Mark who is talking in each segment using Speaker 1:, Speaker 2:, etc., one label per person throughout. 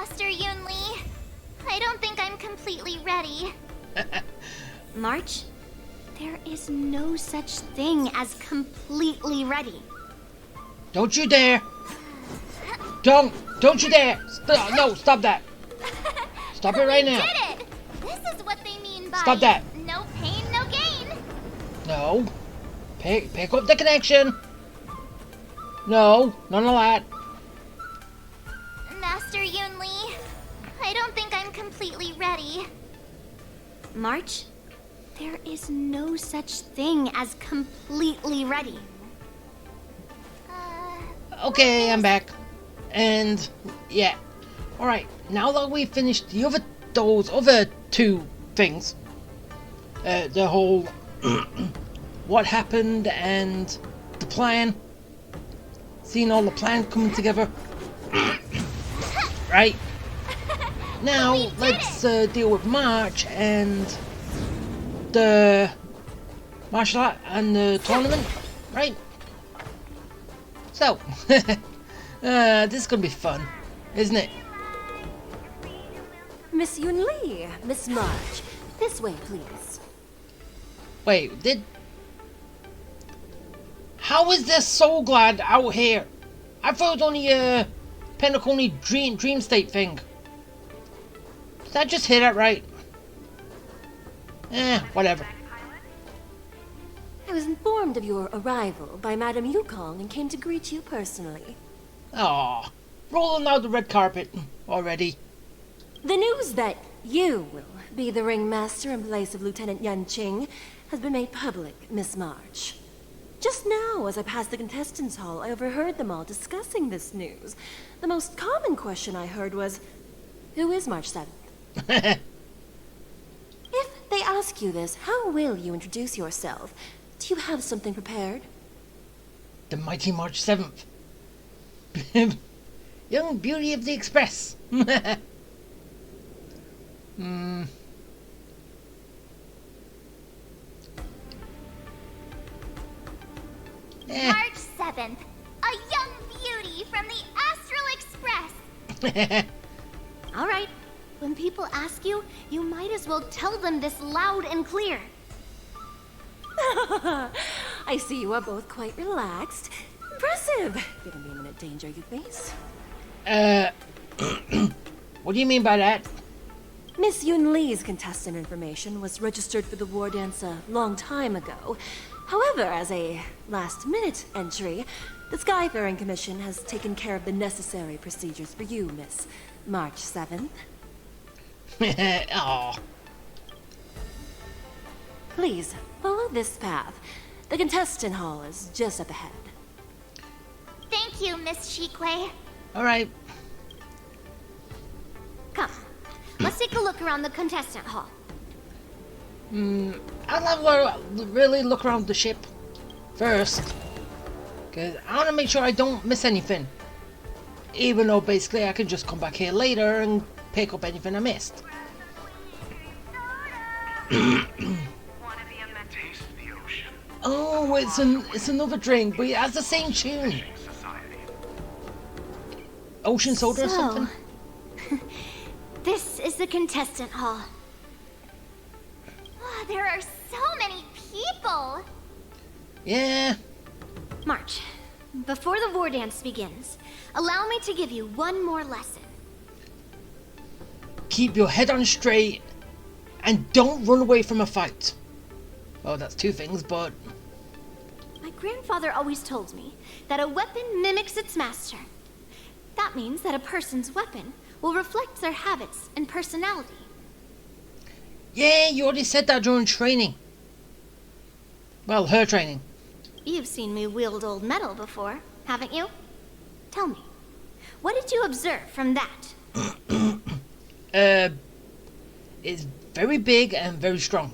Speaker 1: Master Yunli. I don't think I'm completely ready. March, there is no such thing as completely ready.
Speaker 2: Don't you dare! Don't you dare! No, stop that! Stop it right now!
Speaker 1: Did it! This is what they mean by
Speaker 2: Stop that!
Speaker 1: No pain, no gain.
Speaker 2: No. Pick up the connection. No, none of that.
Speaker 1: Master Yunli, I don't think I'm completely ready. March, there is no such thing as completely ready.
Speaker 2: Okay, I'm back. And yeah. Alright, now that we've finished those other two things, the whole what happened and the plan, seeing all the plan coming together, right? Now let's deal with March and the martial art and the tournament, right? So, this is gonna be fun, isn't it?
Speaker 3: Miss Yunli, Miss March, this way, please.
Speaker 2: Wait, how is this Soul Glad out here? I thought it was only a Pentaconi dream state thing. Did I just hear that right? Whatever.
Speaker 3: I was informed of your arrival by Madame Yukong and came to greet you personally.
Speaker 2: Aw, rolling out the red carpet already.
Speaker 3: The news that you will be the ringmaster in place of Lieutenant Yan Qing has been made public, Miss March. Just now, as I passed the contestants' hall, I overheard them all discussing this news. The most common question I heard was, who is March 7th? If they ask you this, how will you introduce yourself? Do you have something prepared?
Speaker 2: The mighty March 7th. Young beauty of the express.
Speaker 1: March 7th, a young beauty from the Astral Express. All right, when people ask you, you might as well tell them this loud and clear.
Speaker 3: I see you are both quite relaxed. Impressive, given the imminent danger you face.
Speaker 2: What do you mean by that?
Speaker 3: Miss Yunli's contestant information was registered for the war dance a long time ago. However, as a last-minute entry, the Skyfaring Commission has taken care of the necessary procedures for you, Miss March 7th.
Speaker 2: Aw.
Speaker 3: Please, follow this path. The contestant hall is just up ahead.
Speaker 1: Thank you, Miss Shikwe.
Speaker 2: Alright.
Speaker 1: Come, let's take a look around the contestant hall.
Speaker 2: I'll have a really look around the ship first. Because I want to make sure I don't miss anything. Even though basically I can just come back here later and pick up anything I missed. Oh, it's another drink, but it has the same tune. Ocean soda or something?
Speaker 1: This is the contestant hall. Ah, there are so many people.
Speaker 2: Yeah.
Speaker 1: March, before the war dance begins, allow me to give you one more lesson.
Speaker 2: Keep your head on straight and don't run away from a fight. Well, that's two things, but...
Speaker 1: My grandfather always told me that a weapon mimics its master. That means that a person's weapon will reflect their habits and personality.
Speaker 2: Yeah, you already said that during training. Well, her training.
Speaker 1: You've seen me wield old metal before, haven't you? Tell me, what did you observe from that?
Speaker 2: It's very big and very strong.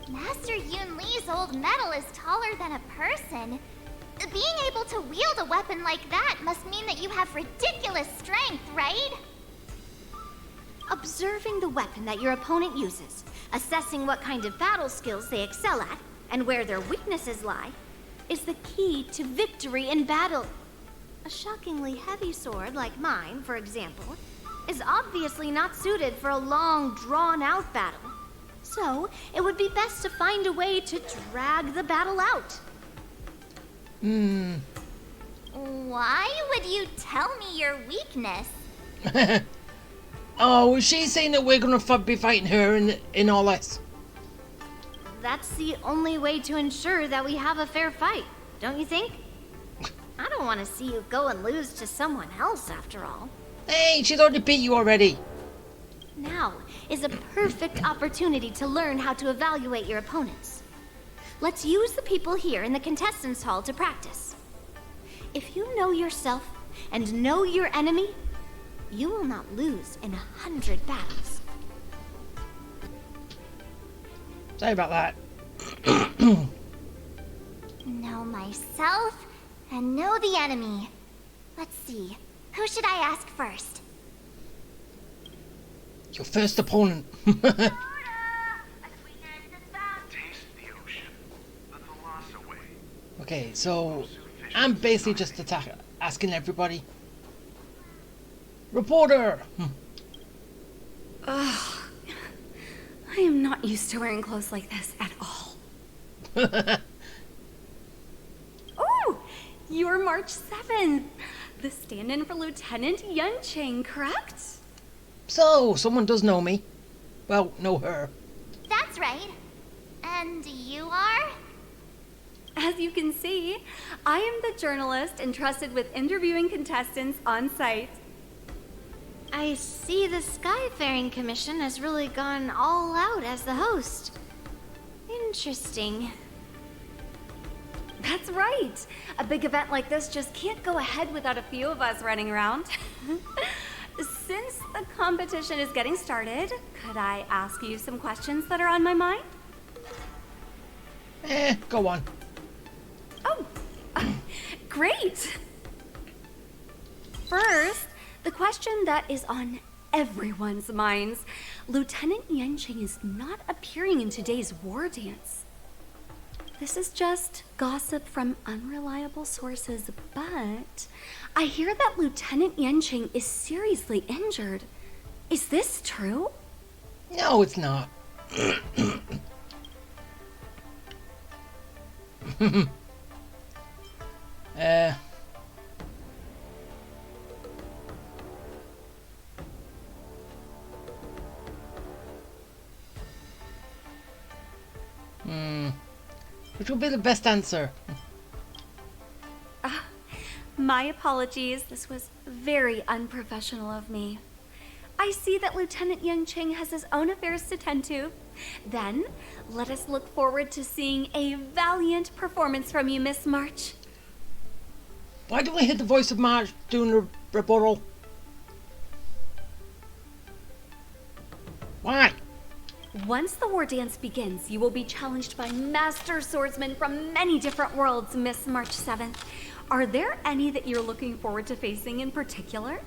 Speaker 1: Master Yun Li's old metal is taller than a person. Being able to wield a weapon like that must mean that you have ridiculous strength, right? Observing the weapon that your opponent uses, assessing what kind of battle skills they excel at, and where their weaknesses lie, is the key to victory in battle. A shockingly heavy sword like mine, for example, is obviously not suited for a long, drawn-out battle. So, it would be best to find a way to drag the battle out. Why would you tell me your weakness?
Speaker 2: Oh, is she saying that we're gonna be fighting her in all this?
Speaker 1: That's the only way to ensure that we have a fair fight, don't you think? I don't want to see you go and lose to someone else, after all.
Speaker 2: Hey, she's already beat you already.
Speaker 1: Now is a perfect opportunity to learn how to evaluate your opponents. Let's use the people here in the contestants hall to practice. If you know yourself and know your enemy, you will not lose in 100 battles.
Speaker 2: Sorry about that.
Speaker 1: Know myself and know the enemy. Let's see, who should I ask first?
Speaker 2: Your first opponent.
Speaker 4: Taste the ocean. Let the loss away.
Speaker 2: Okay, so I'm basically just asking everybody. Reporter!
Speaker 5: Ugh. I am not used to wearing clothes like this at all. Oh, you're March 7th. The stand-in for Lieutenant Yunqing, correct?
Speaker 2: So, someone does know me. Well, know her.
Speaker 1: That's right. And you are?
Speaker 5: As you can see, I am the journalist entrusted with interviewing contestants on site.
Speaker 1: I see the Skyfaring Commission has really gone all out as the host. Interesting.
Speaker 5: That's right. A big event like this just can't go ahead without a few of us running around. Since the competition is getting started, could I ask you some questions that are on my mind?
Speaker 2: Go on.
Speaker 5: Oh, great. First, the question that is on everyone's minds. Lieutenant Yunqing is not appearing in today's war dance. This is just gossip from unreliable sources, but I hear that Lieutenant Yunqing is seriously injured. Is this true?
Speaker 2: No, it's not. Which will be the best answer?
Speaker 5: My apologies. This was very unprofessional of me. I see that Lieutenant Yunqing has his own affairs to tend to. Then, let us look forward to seeing a valiant performance from you, Miss March.
Speaker 2: Why do I hear the voice of March doing the rebuttal? Why?
Speaker 5: Once the war dance begins, you will be challenged by master swordsmen from many different worlds, Miss March 7th. Are there any that you're looking forward to facing in particular?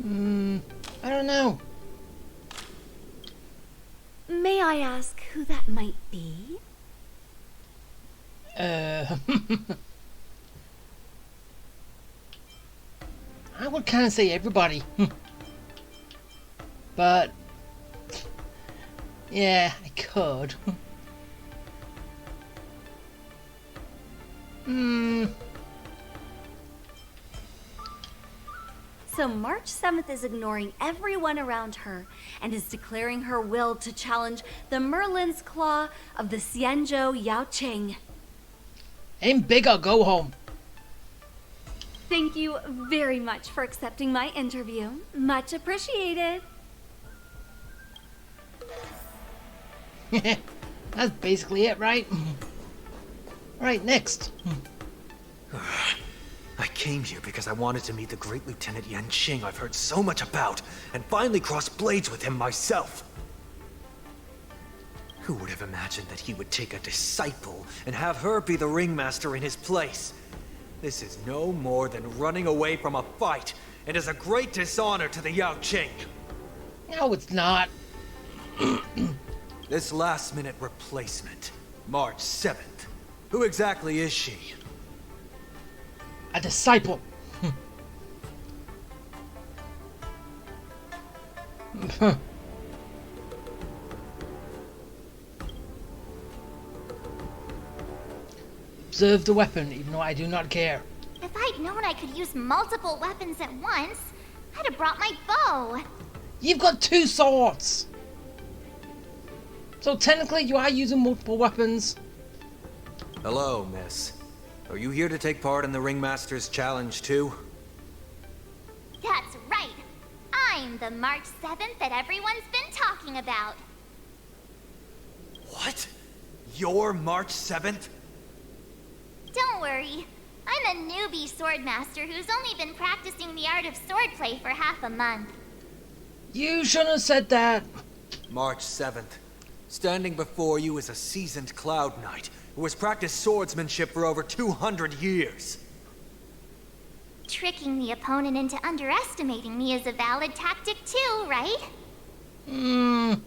Speaker 2: I don't know.
Speaker 5: May I ask who that might be?
Speaker 2: I would kind of say everybody. But yeah, I could.
Speaker 5: So March 7th is ignoring everyone around her and is declaring her will to challenge the Merlin's Claw of the Xianzhou Yaoqing.
Speaker 2: Aim big or go home.
Speaker 5: Thank you very much for accepting my interview. Much appreciated.
Speaker 2: That's basically it, right? Right, next.
Speaker 6: I came here because I wanted to meet the great Lieutenant Yunqing I've heard so much about, and finally cross blades with him myself. Who would have imagined that he would take a disciple and have her be the ringmaster in his place? This is no more than running away from a fight, and is a great dishonor to the Yaoqing.
Speaker 2: No, it's not.
Speaker 6: This last-minute replacement March 7th. Who exactly is she?
Speaker 2: A disciple. Observe the weapon, even though I do not care.
Speaker 1: If I'd known I could use multiple weapons at once, I'd have brought my bow.
Speaker 2: You've got 2 swords! So technically you are using multiple weapons.
Speaker 6: Hello, miss. Are you here to take part in the Ringmaster's Challenge too?
Speaker 1: That's right. I'm the March 7th that everyone's been talking about.
Speaker 6: What? You're March 7th?
Speaker 1: Don't worry. I'm a newbie swordmaster who's only been practicing the art of swordplay for half a month.
Speaker 2: You shouldn't have said that.
Speaker 6: March 7th. Standing before you is a seasoned Cloud Knight who has practiced swordsmanship for over 200 years.
Speaker 1: Tricking the opponent into underestimating me is a valid tactic too, right?
Speaker 2: You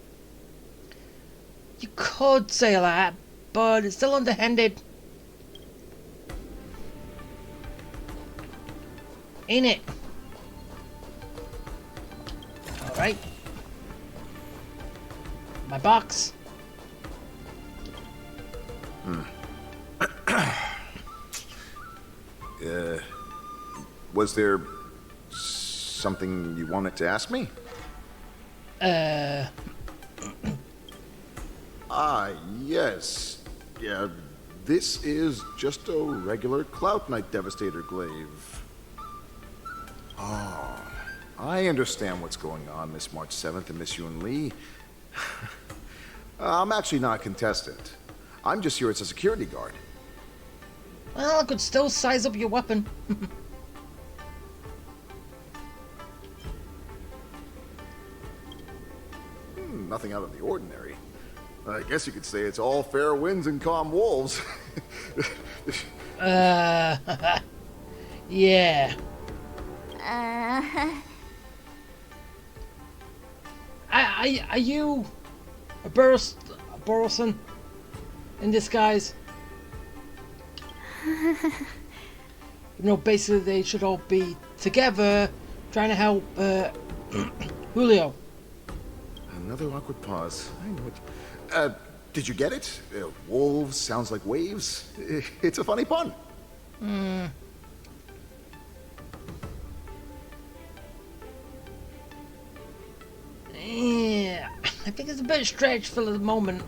Speaker 2: could say that, but it's still underhanded. Ain't it? Alright. My box.
Speaker 7: Was there something you wanted to ask me? Yes. Yeah, this is just a regular Cloud Knight Devastator glaive. Oh, I understand what's going on, Miss March 7th and Miss Yun Lee. I'm actually not a contestant. I'm just here as a security guard.
Speaker 2: Well, I could still size up your weapon.
Speaker 7: Nothing out of the ordinary. I guess you could say it's all fair winds and calm wolves.
Speaker 2: Yeah. Are you a Burleson in disguise? You know, basically they should all be together trying to help Julio.
Speaker 7: Another awkward pause. I know it. Did you get it? Wolves sounds like waves. It's a funny pun.
Speaker 2: Yeah, I think it's a bit stretched for the moment.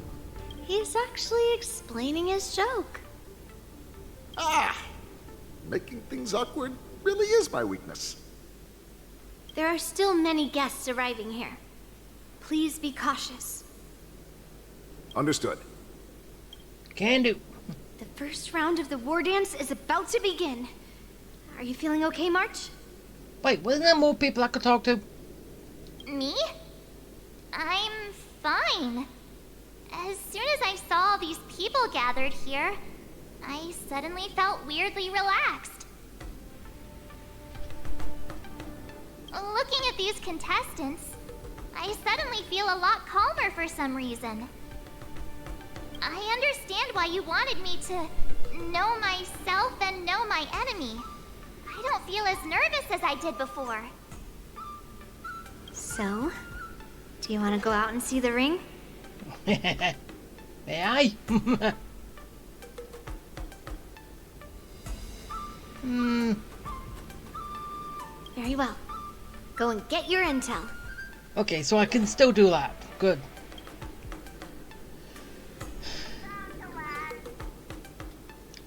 Speaker 1: He's actually explaining his joke.
Speaker 7: Making things awkward really is my weakness.
Speaker 1: There are still many guests arriving here. Please be cautious.
Speaker 7: Understood.
Speaker 2: Can do.
Speaker 1: The first round of the war dance is about to begin. Are you feeling okay, March?
Speaker 2: Wait, wasn't there more people I could talk to?
Speaker 1: Me? I'm fine. As soon as I saw all these people gathered here, I suddenly felt weirdly relaxed. Looking at these contestants, I suddenly feel a lot calmer for some reason. I understand why you wanted me to know myself and know my enemy. I don't feel as nervous as I did before. So, do you want to go out and see the ring?
Speaker 2: May I?
Speaker 1: Very well. Go and get your intel.
Speaker 2: Okay, so I can still do that. Good.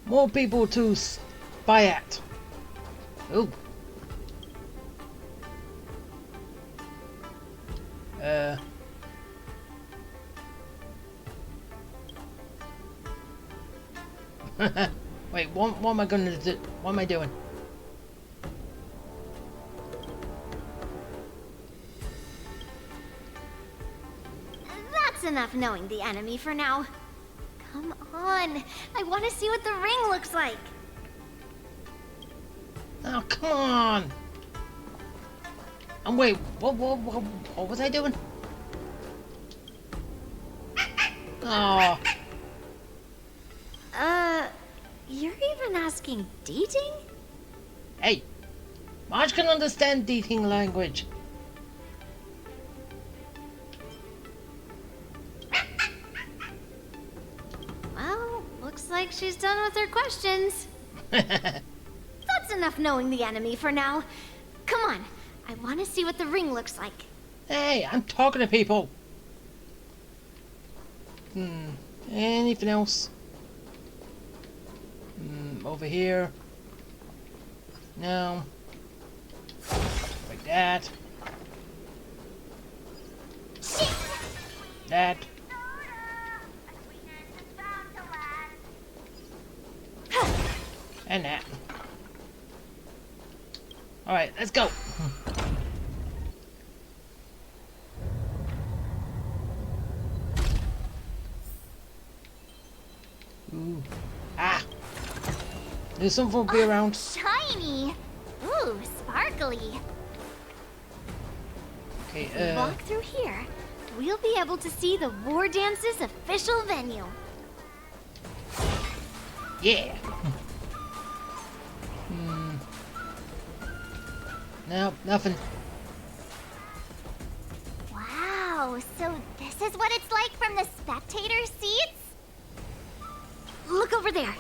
Speaker 2: More people to spy at. Ooh. Wait, what am I gonna do? What am I doing?
Speaker 1: That's enough knowing the enemy for now. Come on. I want to see what the ring looks like.
Speaker 2: Oh, come on! And wait, what was I doing? Oh.
Speaker 1: You're even asking dating?
Speaker 2: Hey, Marge can understand dating language.
Speaker 1: Well, looks like she's done with her questions. That's enough knowing the enemy for now. Come on, I want to see what the ring looks like.
Speaker 2: Hey, I'm talking to people. Anything else? Over here. No. Like that. That. And that. Alright, let's go. Ooh. Ah! There's something will be around.
Speaker 1: Shiny! Ooh, sparkly.
Speaker 2: Okay,
Speaker 1: Walk through here. We'll be able to see the War Dance's official venue.
Speaker 2: yeah. No, nothing.
Speaker 1: Wow, so this is what it's like from the spectator seats? Look over there.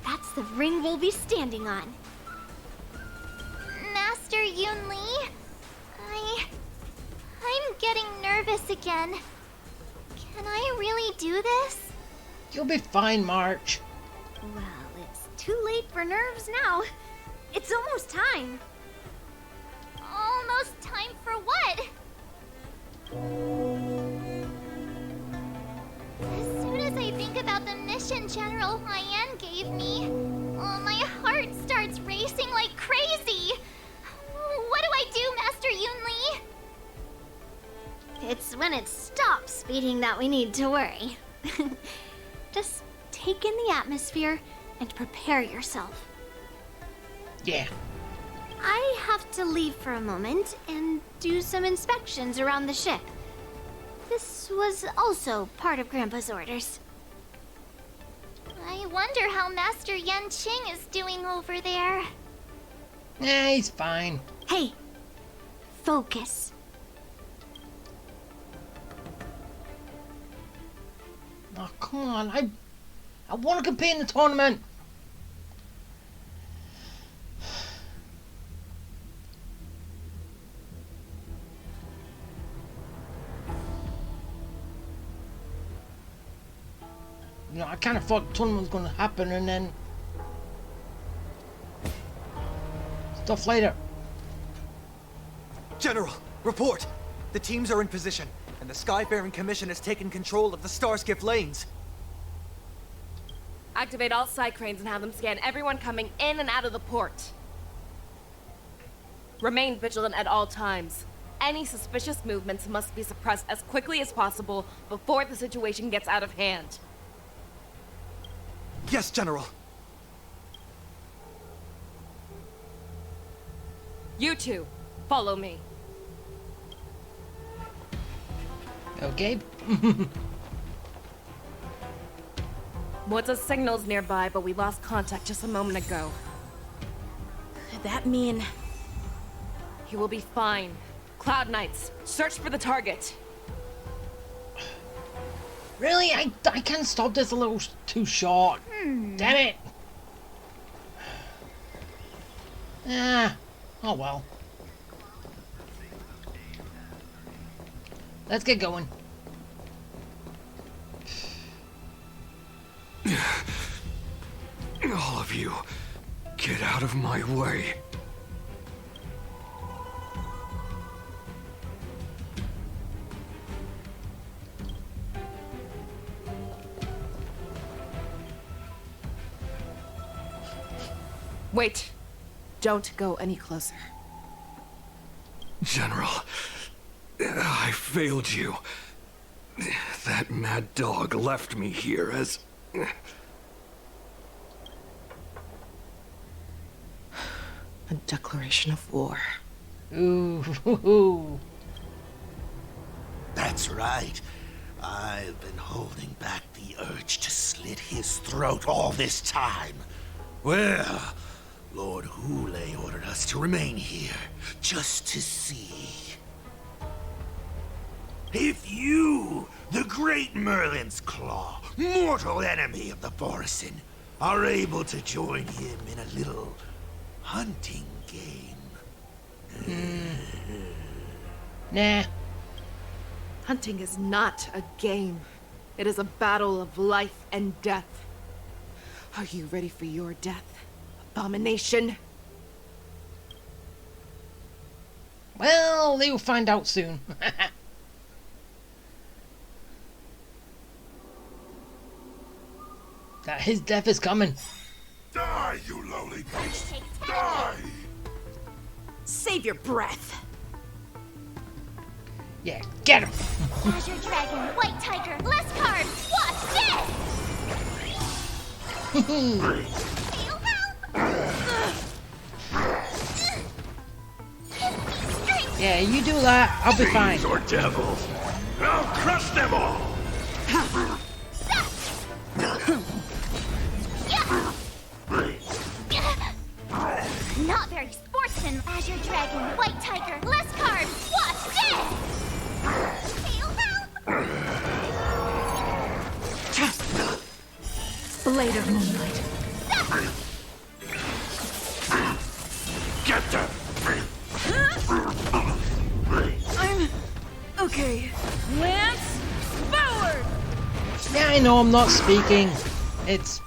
Speaker 1: That's the ring we'll be standing on. Master Yoon Lee, I'm getting nervous again. Can I really do this?
Speaker 2: You'll be fine, March.
Speaker 1: Well, it's too late for nerves now. It's almost time. Almost time for what? As soon as I think about the mission General Hyen gave me, my heart starts racing like crazy. What do I do, Master Yoon Lee? It's when it stops beating that we need to worry. Just take in the atmosphere and prepare yourself.
Speaker 2: Yeah.
Speaker 1: I have to leave for a moment and do some inspections around the ship. This was also part of Grandpa's orders. I wonder how Master Yen Ching is doing over there.
Speaker 2: Nah, he's fine.
Speaker 1: Hey, focus.
Speaker 2: Oh, come on. I want to compete in the tournament. You know, I kind of thought the tournament was going to happen and then stuff later.
Speaker 6: General, report! The teams are in position, and the Skyfaring Commission has taken control of the Starskiff lanes.
Speaker 8: Activate all side cranes and have them scan everyone coming in and out of the port. Remain vigilant at all times. Any suspicious movements must be suppressed as quickly as possible before the situation gets out of hand.
Speaker 6: Yes, General.
Speaker 8: You two, follow me.
Speaker 2: Okay.
Speaker 8: What's signals nearby, but we lost contact just a moment ago.
Speaker 3: That mean...
Speaker 8: He will be fine. Cloud Knights, search for the target.
Speaker 2: Really? I can't stop this a little too short. Damn it. Ah. Oh well. Let's get going.
Speaker 9: All of you, get out of my way.
Speaker 8: Wait. Don't go any closer.
Speaker 9: General, I failed you. That mad dog left me here as...
Speaker 3: A declaration of war.
Speaker 2: Ooh.
Speaker 10: That's right. I've been holding back the urge to slit his throat all this time. Well, Lord Hule ordered us to remain here, just to see. If you, the great Merlin's Claw, mortal enemy of the Borisin, are able to join him in a little hunting game.
Speaker 2: Nah.
Speaker 8: Hunting is not a game. It is a battle of life and death. Are you ready for your death, abomination?
Speaker 2: Well, you'll find out soon. That his death is coming.
Speaker 10: Die, you lowly beast! Die!
Speaker 11: Save your breath.
Speaker 2: Yeah, get him!
Speaker 1: Azure Dragon, White Tiger, less cards! Watch this! Feel help!
Speaker 2: Yeah, you do that, I'll be fine.
Speaker 10: Fiends or devils, I'll crush them all!
Speaker 1: Not very sportsman. Azure Dragon, White Tiger, less cards! Watch this! Feel help!
Speaker 11: Blade of Moonlight.
Speaker 10: Get them!
Speaker 11: I'm okay. Lance, forward!
Speaker 2: Yeah, I know I'm not speaking. It's...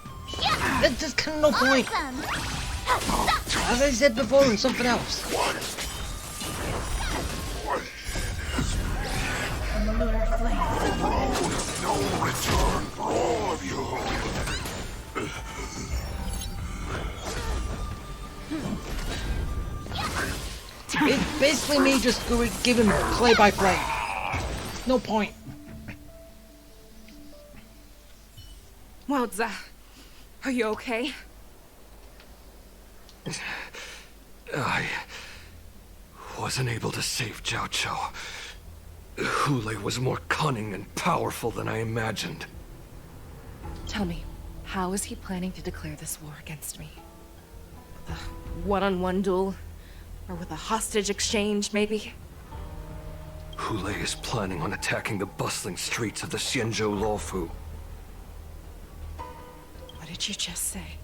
Speaker 2: There's just kind of no point.
Speaker 1: Awesome!
Speaker 2: As I said before, and something else.
Speaker 11: Lunar flame.
Speaker 10: No return for all of you!
Speaker 2: It's basically me just giving play-by-play. No point.
Speaker 8: Wowza. Are you okay?
Speaker 9: I wasn't able to save Jiao Chou. Hule was more cunning and powerful than I imagined.
Speaker 8: Tell me, how is he planning to declare this war against me? With a one-on-one duel? Or with a hostage exchange, maybe?
Speaker 9: Hule is planning on attacking the bustling streets of the Xianzhou Luofu.
Speaker 8: What did you just say?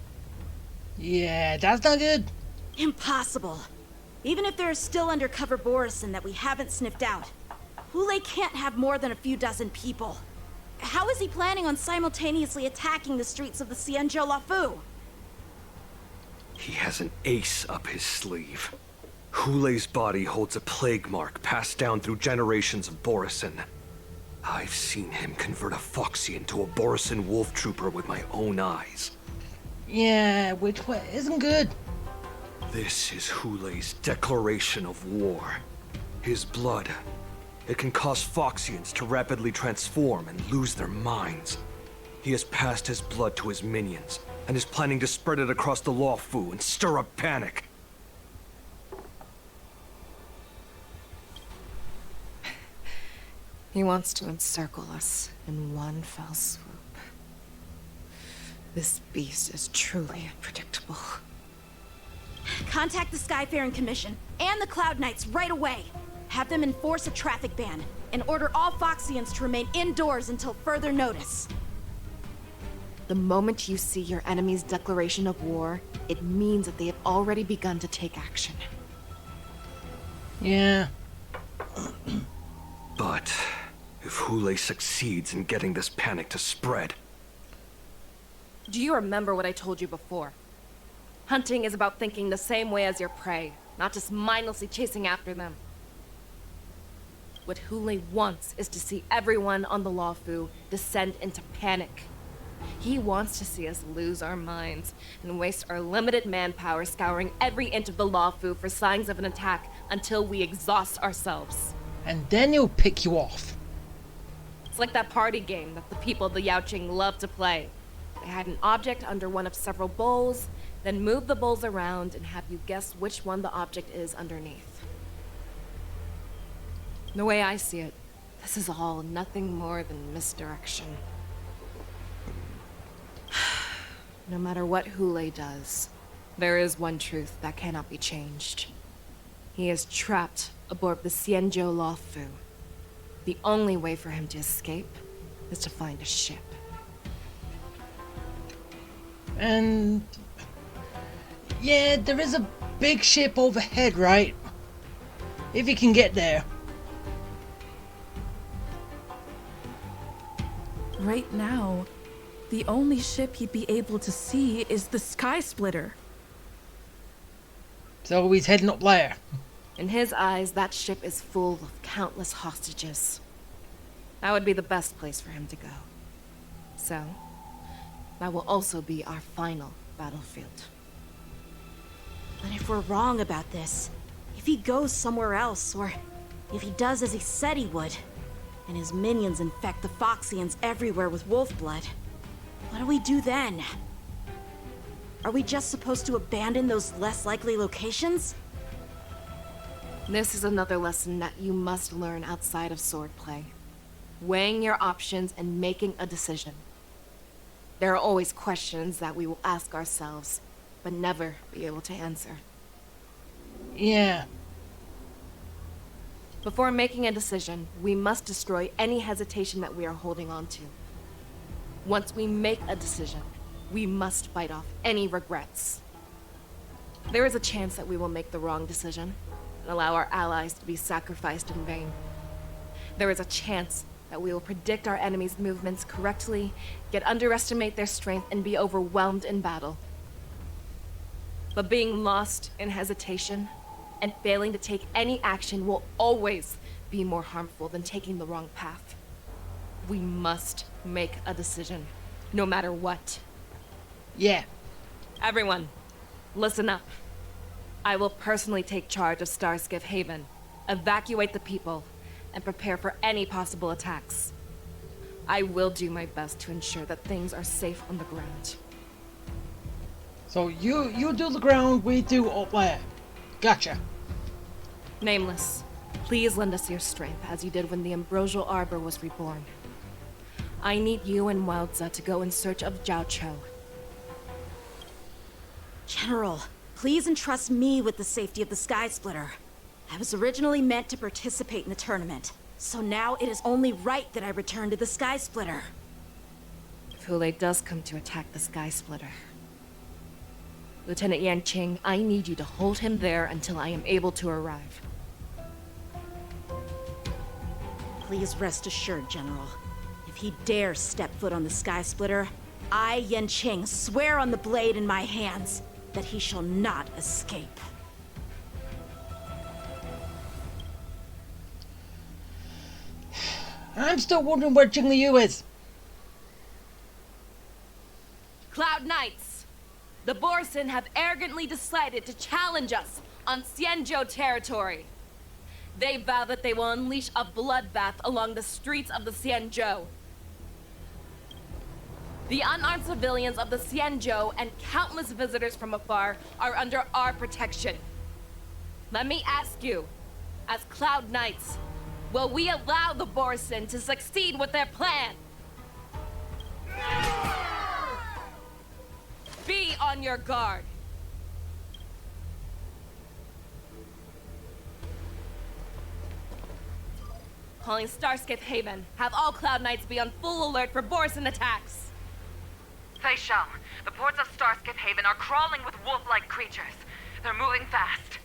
Speaker 2: Yeah, that's not good.
Speaker 11: Impossible. Even if there is still undercover Borisin that we haven't sniffed out, Hule can't have more than a few dozen people. How is he planning on simultaneously attacking the streets of the Xianzhou Luofu?
Speaker 9: He has an ace up his sleeve. Hule's body holds a plague mark passed down through generations of Borisin. I've seen him convert a Foxy into a Borisin wolf trooper with my own eyes.
Speaker 2: Yeah, which way isn't good.
Speaker 9: This is Hule's declaration of war. His blood. It can cause Foxians to rapidly transform and lose their minds. He has passed his blood to his minions, and is planning to spread it across the Luofu and stir up panic.
Speaker 8: He wants to encircle us in one fell swoop. This beast is truly unpredictable.
Speaker 11: Contact the Skyfaring Commission and the Cloud Knights right away. Have them enforce a traffic ban and order all Foxians to remain indoors until further notice.
Speaker 8: The moment you see your enemy's declaration of war, it means that they have already begun to take action.
Speaker 2: Yeah.
Speaker 9: But if Hule succeeds in getting this panic to spread...
Speaker 8: Do you remember what I told you before? Hunting is about thinking the same way as your prey, not just mindlessly chasing after them. What Hule wants is to see everyone on the Luofu descend into panic. He wants to see us lose our minds and waste our limited manpower scouring every inch of the Luofu for signs of an attack until we exhaust ourselves.
Speaker 2: And then he'll pick you off.
Speaker 8: It's like that party game that the people of the Yaoqing love to play. They hide an object under one of several bowls, then move the bowls around and have you guess which one the object is underneath. The way I see it, This is all nothing more than misdirection. No matter what Hule does, there is one truth that cannot be changed. He is trapped aboard the Xianzhou Luofu. The only way for him to escape is to find a ship.
Speaker 2: And yeah, there is a big ship overhead, right? If you can get there.
Speaker 12: Right now, the only ship he'd be able to see is the Sky Splitter.
Speaker 2: So he's heading up there.
Speaker 8: In his eyes, that ship is full of countless hostages. That would be the best place for him to go. So, that will also be our final battlefield.
Speaker 11: But if we're wrong about this, if he goes somewhere else, or if he does as he said he would, and his minions infect the Foxians everywhere with wolf blood, what do we do then? Are we just supposed to abandon those less likely locations?
Speaker 8: This is another lesson that you must learn outside of swordplay. Weighing your options and making a decision. There are always questions that we will ask ourselves, but never be able to answer.
Speaker 2: Yeah.
Speaker 8: Before making a decision, we must destroy any hesitation that we are holding on to. Once we make a decision, we must fight off any regrets. There is a chance that we will make the wrong decision and allow our allies to be sacrificed in vain. There is a chance that we will predict our enemies' movements correctly, yet underestimate their strength and be overwhelmed in battle. But being lost in hesitation and failing to take any action will always be more harmful than taking the wrong path. We must make a decision, no matter what.
Speaker 2: Yeah.
Speaker 8: Everyone, listen up. I will personally take charge of Starskiff Haven, evacuate the people, and prepare for any possible attacks. I will do my best to ensure that things are safe on the ground.
Speaker 2: So you do the ground, we do up there. Gotcha.
Speaker 8: Nameless, please lend us your strength as you did when the Ambrosial Arbor was reborn. I need you and Wildza to go in search of Zhao Cho.
Speaker 11: General, please entrust me with the safety of the Sky Splitter. I was originally meant to participate in the tournament, so now it is only right that I return to the Sky Splitter.
Speaker 8: If Hule does come to attack the Sky Splitter, Lieutenant Yanqing, I need you to hold him there until I am able to arrive.
Speaker 11: Please rest assured, General. If he dares step foot on the Sky Splitter, I, Yanqing, swear on the blade in my hands that he shall not escape.
Speaker 2: I'm still wondering where Jing Liu is.
Speaker 8: Cloud Knights! The Borson have arrogantly decided to challenge us on Xianzhou territory. They vow that they will unleash a bloodbath along the streets of the Xianzhou. The unarmed civilians of the Xianzhou and countless visitors from afar are under our protection. Let me ask you, as Cloud Knights, will we allow the Borson to succeed with their plan? Be on your guard. Calling Starskiff Haven. Have all Cloud Knights be on full alert for Borson attacks.
Speaker 13: Fei Shao, the ports of Starskiff Haven are crawling with wolf-like creatures. They're moving fast.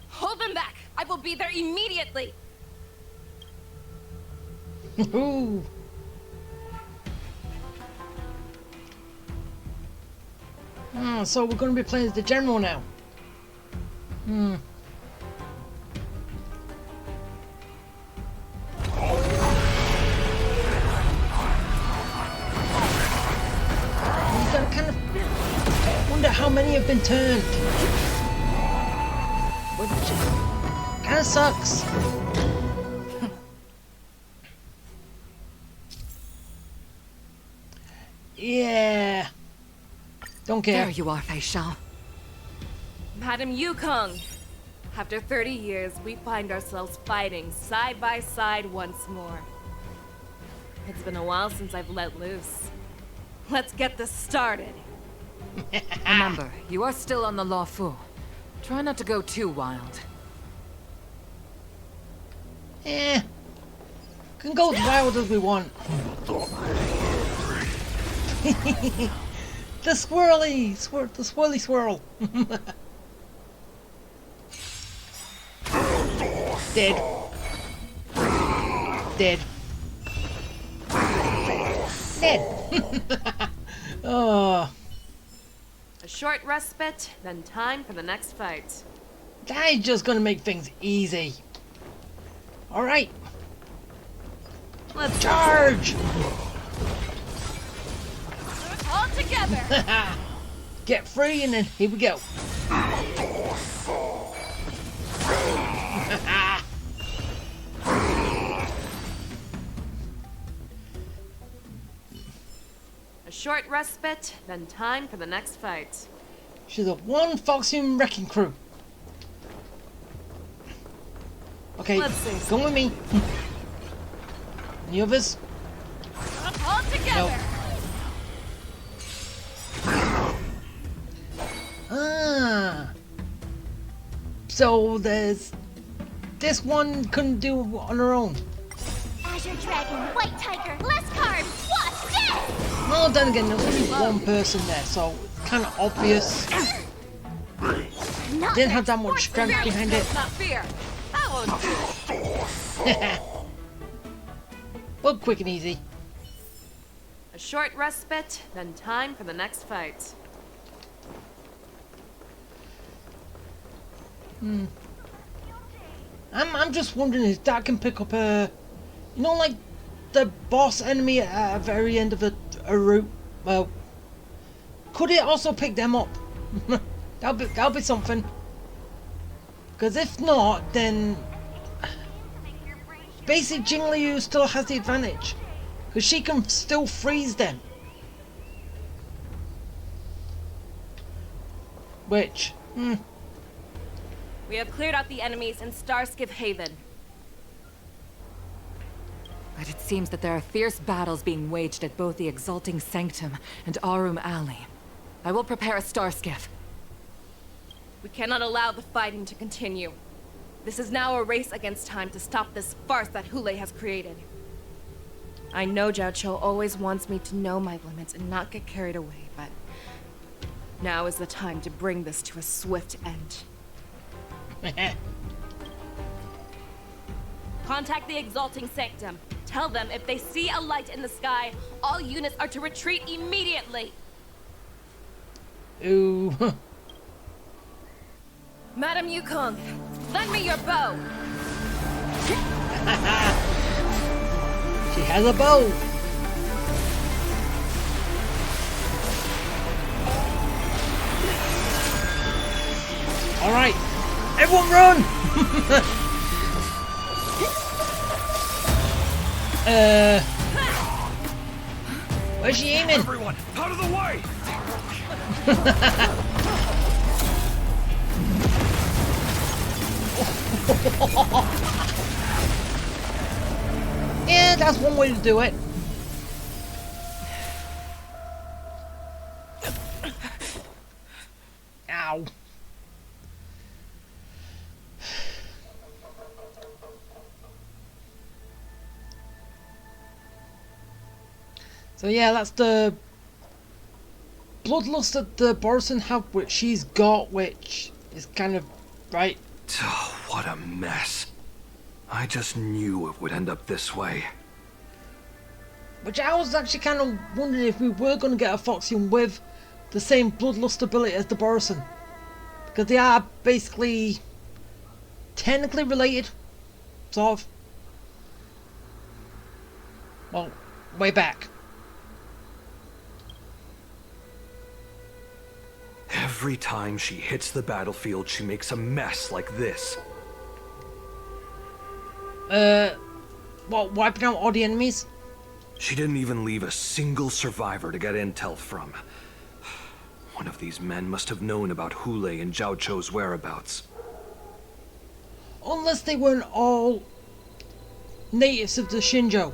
Speaker 8: Hold them back! I will be there immediately!
Speaker 2: Ooh. So we're going to be playing as the General now. You gotta kind of wonder how many have been turned. Which kind of sucks. Yeah. Don't care.
Speaker 13: There you are, Fei Shao.
Speaker 8: Madam Yukong, After 30 years, we find ourselves fighting side by side once more. It's been a while since I've let loose. Let's get this started.
Speaker 13: Remember, you are still on the Lawfu. Try not to go too wild.
Speaker 2: Can go as wild as we want. The swirly swirl. Dead. Dead. Oh.
Speaker 8: A short respite, then time for the next fight.
Speaker 2: That is just gonna make things easy. Alright.
Speaker 8: Let's
Speaker 2: charge!
Speaker 8: All together!
Speaker 2: Get free and then here we go.
Speaker 8: A short respite, then time for the next fight.
Speaker 2: She's a one Foxian wrecking crew. Okay, come with me. And the others?
Speaker 8: All together!
Speaker 2: Ah. So there's this one couldn't do on her own.
Speaker 1: Azure Dragon, White Tiger, less carbs, watch this!
Speaker 2: Well, then again, there's only one person there, so it's kind of obvious. Didn't have that much strength behind it.
Speaker 8: Not fear. That won't do.
Speaker 2: But quick and easy.
Speaker 8: A short respite, then time for the next fight.
Speaker 2: I'm just wondering if that can pick up a, you know, like the boss enemy at the very end of a route. Well, could it also pick them up? that'll be something. Because if not, then basically Jingliu still has the advantage, because she can still freeze them. Which,
Speaker 8: We have cleared out the enemies in Starskiff Haven.
Speaker 13: But it seems that there are fierce battles being waged at both the Exalting Sanctum and Arum Alley. I will prepare a star skiff.
Speaker 8: We cannot allow the fighting to continue. This is now a race against time to stop this farce that Hule has created. I know Zhao Cho always wants me to know my limits and not get carried away, but now is the time to bring this to a swift end. Contact the Exalting Sanctum. Tell them if they see a light in the sky, all units are to retreat immediately.
Speaker 2: Ooh.
Speaker 8: Madam Yukong, lend me your bow.
Speaker 2: She has a bow. All right, everyone run! Where's she aiming?
Speaker 9: Everyone, out of the way!
Speaker 2: Yeah, that's one way to do it. Ow. So yeah, that's the bloodlust that the Borison have, which she's got, which is kind of right.
Speaker 9: Oh, what a mess. I just knew it would end up this way.
Speaker 2: Which I was actually kind of wondering if we were going to get a Foxian with the same bloodlust ability as the Borison. Because they are basically technically related, sort of. Well, way back.
Speaker 9: Every time she hits the battlefield, she makes a mess like this.
Speaker 2: What, wiping out all the enemies?
Speaker 9: She didn't even leave a single survivor to get intel from. One of these men must have known about Hule and Zhao Cho's whereabouts.
Speaker 2: Unless they weren't all natives of the Shinjo.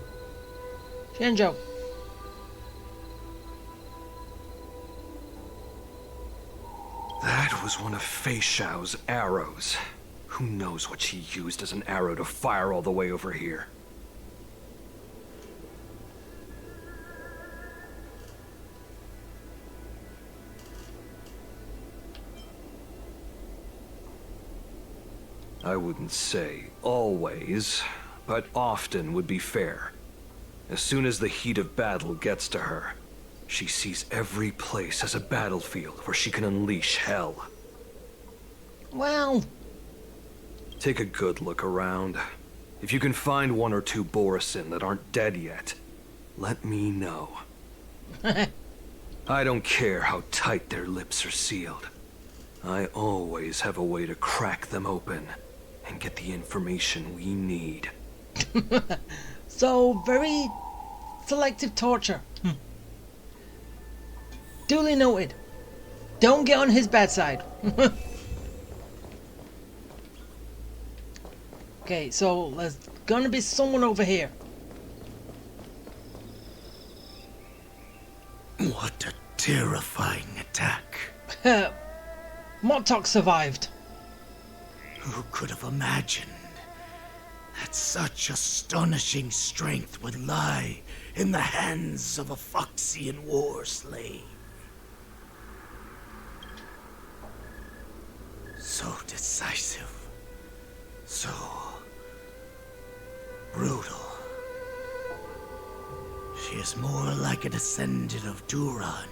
Speaker 9: That was one of Fei Xiao's arrows. Who knows what she used as an arrow to fire all the way over here? I wouldn't say always, but often would be fair. As soon as the heat of battle gets to her, she sees every place as a battlefield where she can unleash hell.
Speaker 2: Well...
Speaker 9: Take a good look around. If you can find one or two Borisin that aren't dead yet, let me know. I don't care how tight their lips are sealed. I always have a way to crack them open and get the information we need.
Speaker 2: So, very selective torture. Duly noted. Don't get on his bad side. Okay, so there's gonna be someone over here.
Speaker 10: What a terrifying attack.
Speaker 2: Mottok survived.
Speaker 10: Who could have imagined that such astonishing strength would lie in the hands of a Foxian war slave? So decisive, so brutal. She is more like a descendant of Duran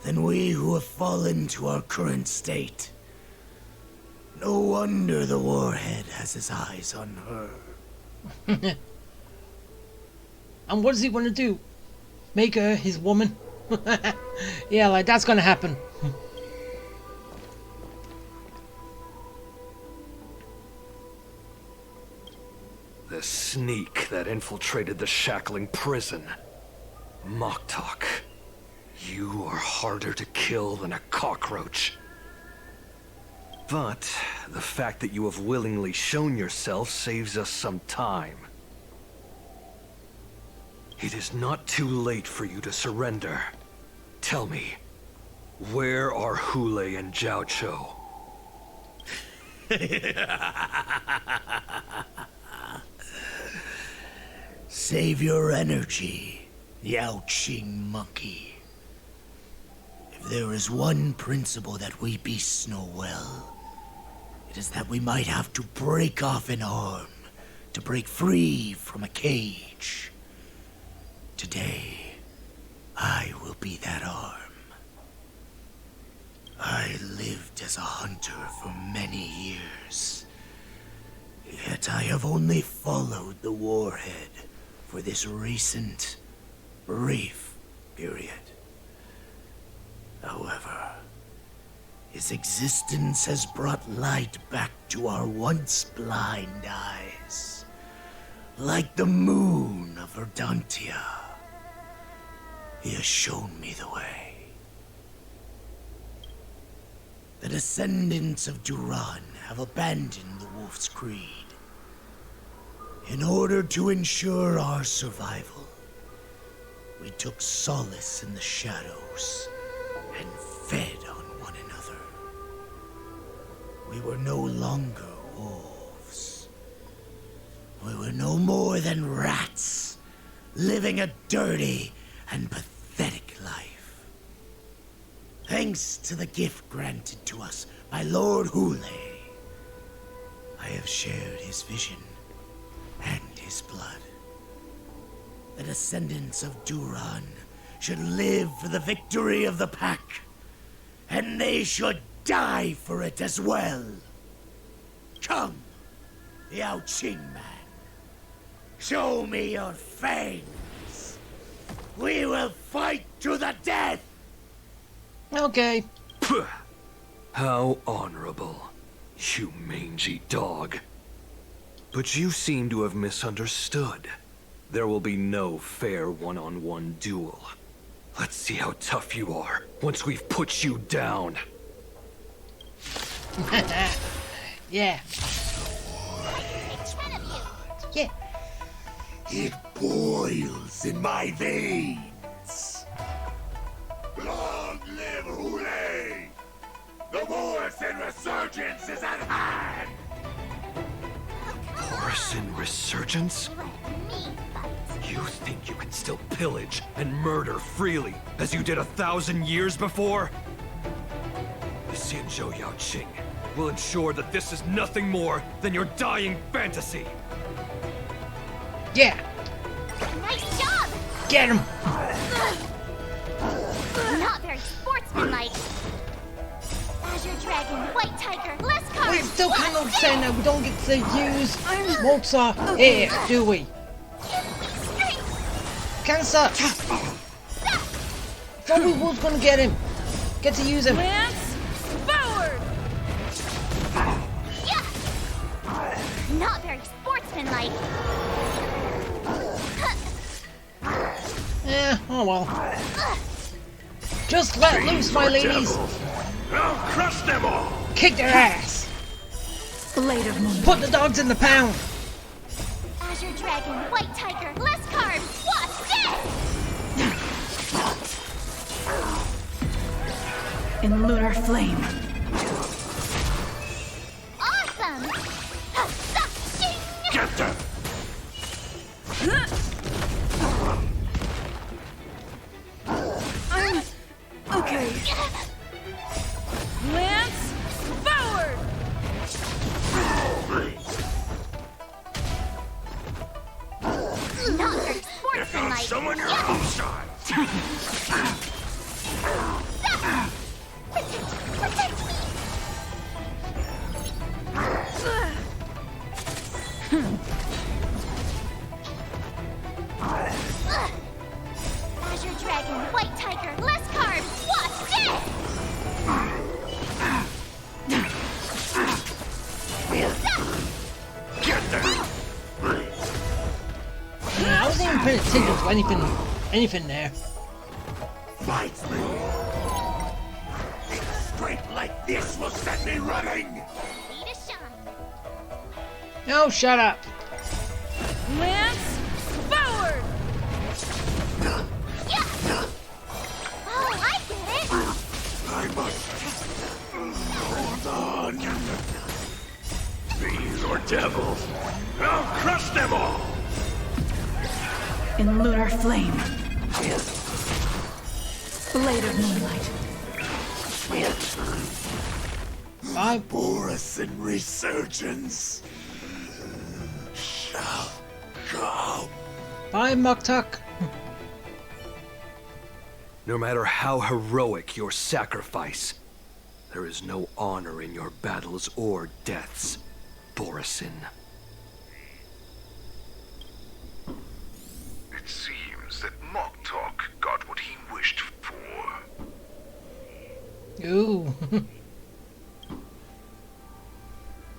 Speaker 10: than we who have fallen to our current state. No wonder the warhead has his eyes on her.
Speaker 2: And what does he want to do? Make her his woman? Yeah, like that's gonna happen.
Speaker 9: The sneak that infiltrated the shackling prison. Moktok, you are harder to kill than a cockroach. But the fact that you have willingly shown yourself saves us some time. It is not too late for you to surrender. Tell me, where are Hule and Jiao Cho?
Speaker 10: Save your energy, Yao Qing monkey. If there is one principle that we beasts know well, it is that we might have to break off an arm to break free from a cage. Today, I will be that arm. I lived as a hunter for many years, yet I have only followed the warhead for this recent, brief period. However, his existence has brought light back to our once blind eyes, like the moon of Verdantia. He has shown me the way. The descendants of Duran have abandoned the Wolf's Creed. In order to ensure our survival, we took solace in the shadows and fed on one another. We were no longer wolves. We were no more than rats, living a dirty and pathetic life. Thanks to the gift granted to us by Lord Hule, I have shared his vision and his blood. The descendants of Duran should live for the victory of the pack, and they should die for it as well. Come, Yao Qing man. Show me your fangs. We will fight to the death!
Speaker 2: Okay.
Speaker 9: How honorable, you mangy dog. But you seem to have misunderstood. There will be no fair one-on-one duel. Let's see how tough you are once we've put you down.
Speaker 2: Yeah. Yeah.
Speaker 10: It boils in my veins. Long live Hule! The Morrison Resurgence is at hand!
Speaker 9: Morrison Resurgence? You think you can still pillage and murder freely, as you did 1,000 years before? The Xianzhou Yaoqing will ensure that this is nothing more than your dying fantasy!
Speaker 2: Yeah!
Speaker 1: Nice job!
Speaker 2: Get him!
Speaker 1: Not very sportsmanlike. Azure Dragon, White Tiger, less cards!
Speaker 2: We still can't understand that we don't get to use Mozart here, do we? Cancer! Thought we was gonna get him. Get to use him.
Speaker 11: Lance, forward!
Speaker 1: Yeah! Not very sportsmanlike.
Speaker 2: Yeah, oh well. Just let loose, my ladies.
Speaker 10: I'll crush them all!
Speaker 2: Kick their ass.
Speaker 12: Blade of Moon.
Speaker 2: Put the dogs in the pound.
Speaker 1: Azure Dragon, White Tiger, less carbs! Watch this!
Speaker 12: In lunar flame.
Speaker 1: Awesome!
Speaker 10: Get them!
Speaker 11: Okay. Lance, forward!
Speaker 1: Not very sportsmanlike.
Speaker 10: Someone your own side!
Speaker 1: Protect me! Azure Dragon, White Tiger, less carbs! Watch this!
Speaker 10: Get them!
Speaker 2: I wasn't even paying attention to anything there.
Speaker 10: Fight me! Strength like this will set me running!
Speaker 1: Need a shine.
Speaker 2: No, shut up.
Speaker 11: Lance, forward!
Speaker 1: Yeah! Oh, I get it!
Speaker 10: I must hold on. These are devils. I'll crush them all!
Speaker 12: In lunar flame. Blade of moonlight.
Speaker 2: Bye.
Speaker 10: Morrison Resurgence shall come.
Speaker 2: Bye, Muktuk.
Speaker 9: No matter how heroic your sacrifice, there is no honor in your battles or deaths, Borison.
Speaker 4: It seems that Moktok got what he wished for.
Speaker 2: Ooh.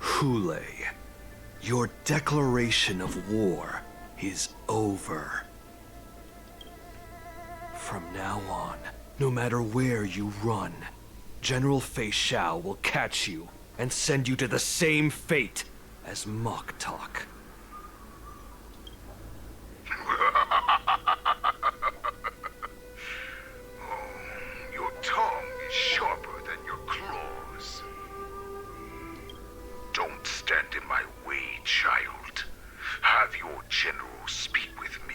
Speaker 9: Hule, your declaration of war is over. From now on, no matter where you run, General Fei Xiao will catch you and send you to the same fate as Moktok.
Speaker 4: Your tongue is sharper than your claws. Don't stand in my way, child. Have your general speak with me.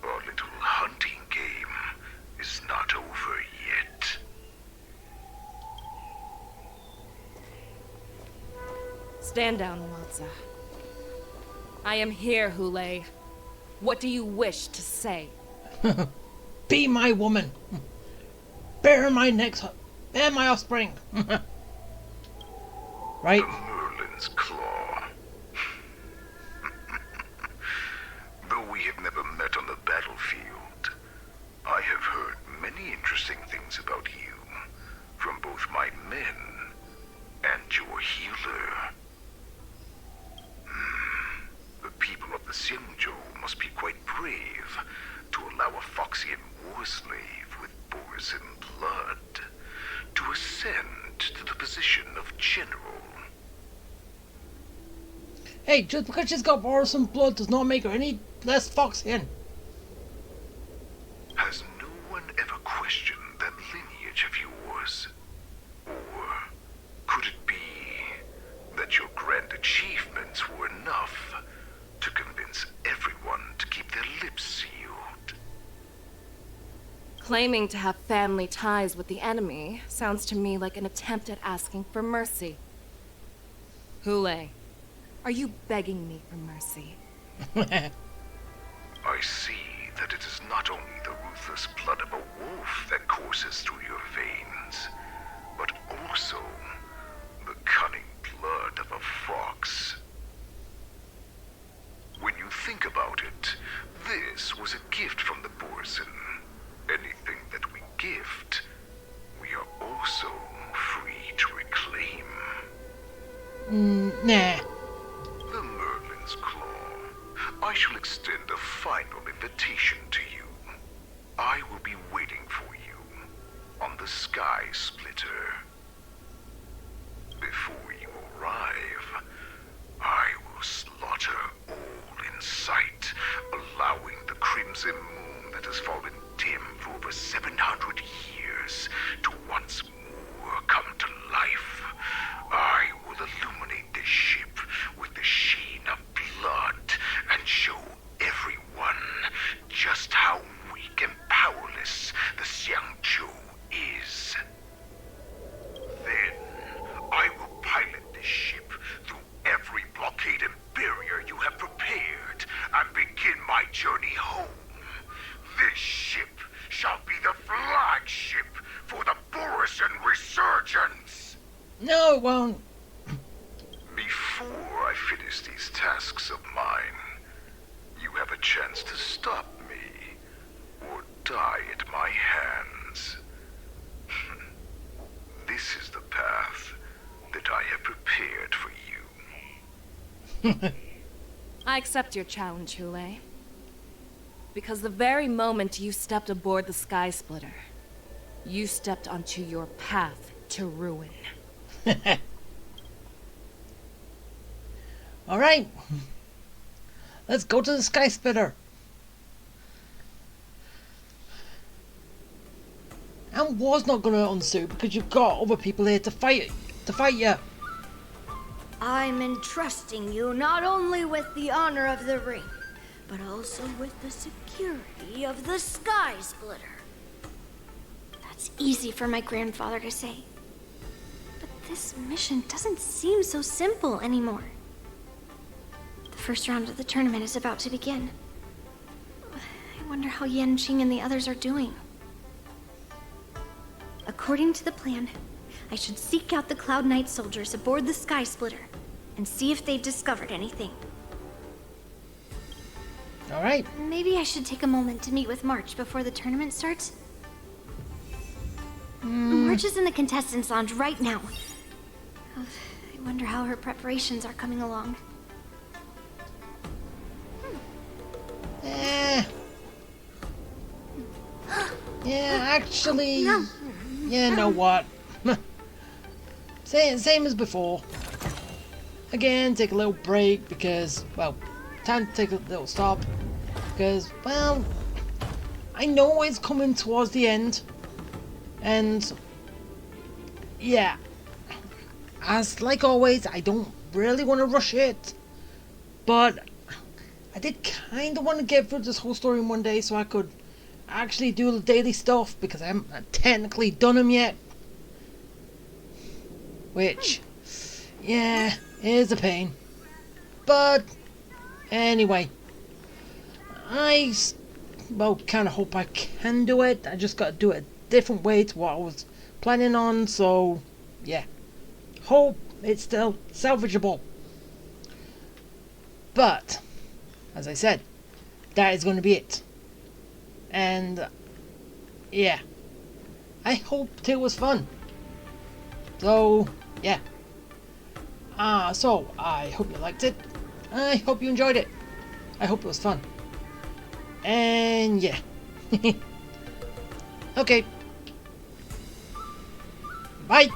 Speaker 4: Our little hunting game is not over yet.
Speaker 8: Stand down, Walza. I am here, Hule. What do you wish to say?
Speaker 2: Be my woman. Bear my bear my offspring. Right?
Speaker 4: The Merlin's Claw. Though we have never met on the battlefield, I have heard many interesting things about you from both my men and your healer. The people of the Xianzhou must be quite brave to allow a Foxian war slave with Borison blood to ascend to the position of general.
Speaker 2: Hey, just because she's got boresome blood does not make her any less Foxian.
Speaker 4: Has no one ever questioned that lineage of yours? Or could it be that your grand achievements were enough to convince everyone to keep their lips sealed?
Speaker 8: Claiming to have family ties with the enemy sounds to me like an attempt at asking for mercy. Hule, are you begging me for mercy?
Speaker 4: I see that it is not only the ruthless blood of a wolf that courses through your veins, but also the cunning blood of a fox. When you think about it, this was a gift from the Borson. Anything that we gift, we are also free to reclaim.
Speaker 2: Nah.
Speaker 4: The Merlin's Claw. I shall extend a final invitation to you. I will be waiting for you on the Sky Splitter. Before you arrive, I will slaughter all in sight, allowing the crimson moon that has fallen dim for over 700 years to once more come to life. I will illuminate this ship with the sheen of blood and show everyone just how weak and powerless the Xiangzhou is. Then, I will pilot this ship through every blockade and barrier you have prepared and begin my journey home. This ship shall be the flagship for the Borison Resurgence!
Speaker 2: No, it won't.
Speaker 4: Before I finish these tasks of mine, you have a chance to stop me, or die at my hands. This is the path that I have prepared for you.
Speaker 8: I accept your challenge, Hule. Because the very moment you stepped aboard the Sky Splitter, you stepped onto your path to ruin.
Speaker 2: Alright. Let's go to the Sky Splitter. I was not going to unsue because you've got other people here to fight you.
Speaker 1: I'm entrusting you not only with the honor of the ring, but also with the security of the Sky Splitter. That's easy for my grandfather to say. But this mission doesn't seem so simple anymore. The first round of the tournament is about to begin. I wonder how Yanqing and the others are doing. According to the plan, I should seek out the Cloud Knight soldiers aboard the Sky Splitter and see if they've discovered anything.
Speaker 2: Alright.
Speaker 1: Maybe I should take a moment to meet with March before the tournament starts. March is in the contestants' lounge right now. I wonder how her preparations are coming along.
Speaker 2: Yeah, actually... Yeah, know what? Same as before. Again, take a little break because, well, time to take a little stop. Because, well, I know it's coming towards the end. And, yeah. As like always, I don't really want to rush it. But I did kind of want to get through this whole story in one day so I could actually do the daily stuff because I haven't technically done them yet. Which, yeah, is a pain. But, anyway. I, well, kind of hope I can do it. I just got to do it a different way to what I was planning on. So, yeah. Hope it's still salvageable. But, as I said, that is going to be it. And, yeah. I hoped it was fun. So, yeah. So, I hope you liked it. I hope you enjoyed it. I hope it was fun. And, yeah. Okay. Bye.